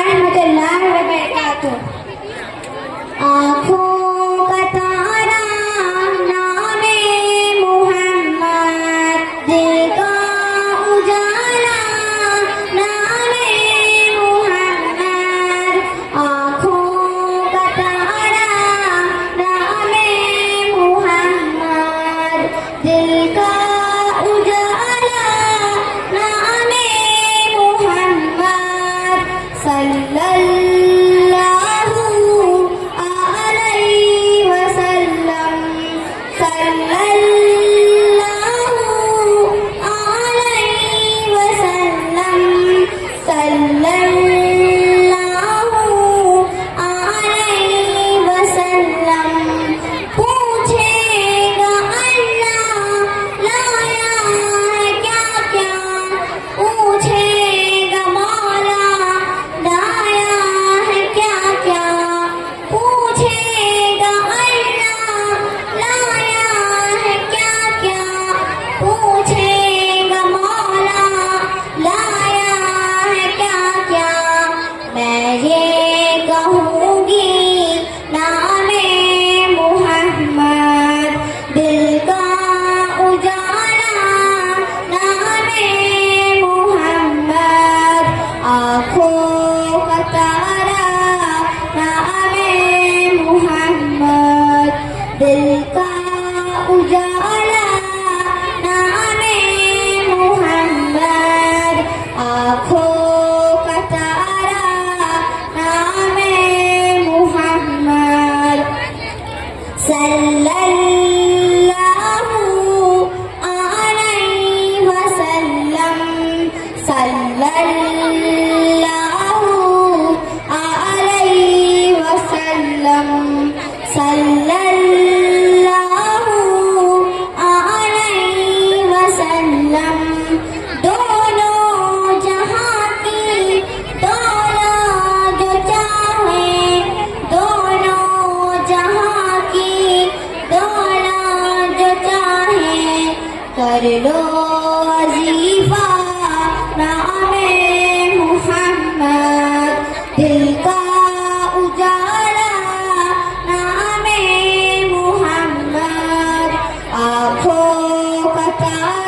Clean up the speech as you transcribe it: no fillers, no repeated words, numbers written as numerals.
वरहमतुल्लाहि वबरकातुहू। आँखों का तारा नामे मोहम्मद, दिल का उजाला नामे मोहम्मद। आँखों का तारा नामे मोहम्मद, दिल का उजाला नामे मोहम्मद। सल्लल्लाहु अलैहि वसल्लम, सल्लल्लाहु अलैहि वसल्लम, सल्लल्लाहु अलैहि वसल्लम। पूछेगा अल्लाह लाया है क्या क्या, पूछेगा मौला लाया है क्या क्या। पूछेगा अल्लाह लाया है क्या क्या, पूछेगा मौला लाया है क्या क्या। मैं ये कहूँगी नामे मोहम्मद, दिल का उजाला नामे मोहम्मद। आँखों का तारा नामे मोहम्मद, दिल का उजाला नामे मोहम्मद। आँखों का तारा नामे मोहम्मद। सल्लल्लाहु अलैहि वसल्लम, सल्लल्लाहु अलैहि वसल्लम, सल्लल्लाहु अलैहि वसल्लम। दोनों जहां की दौलत जो चाहे, दोनों जहां की दौलत जो चाहे, कर लो वजीफा नामे मोहम्मद, दिल का उजाला नामे मोहम्मद। आँखों का तारा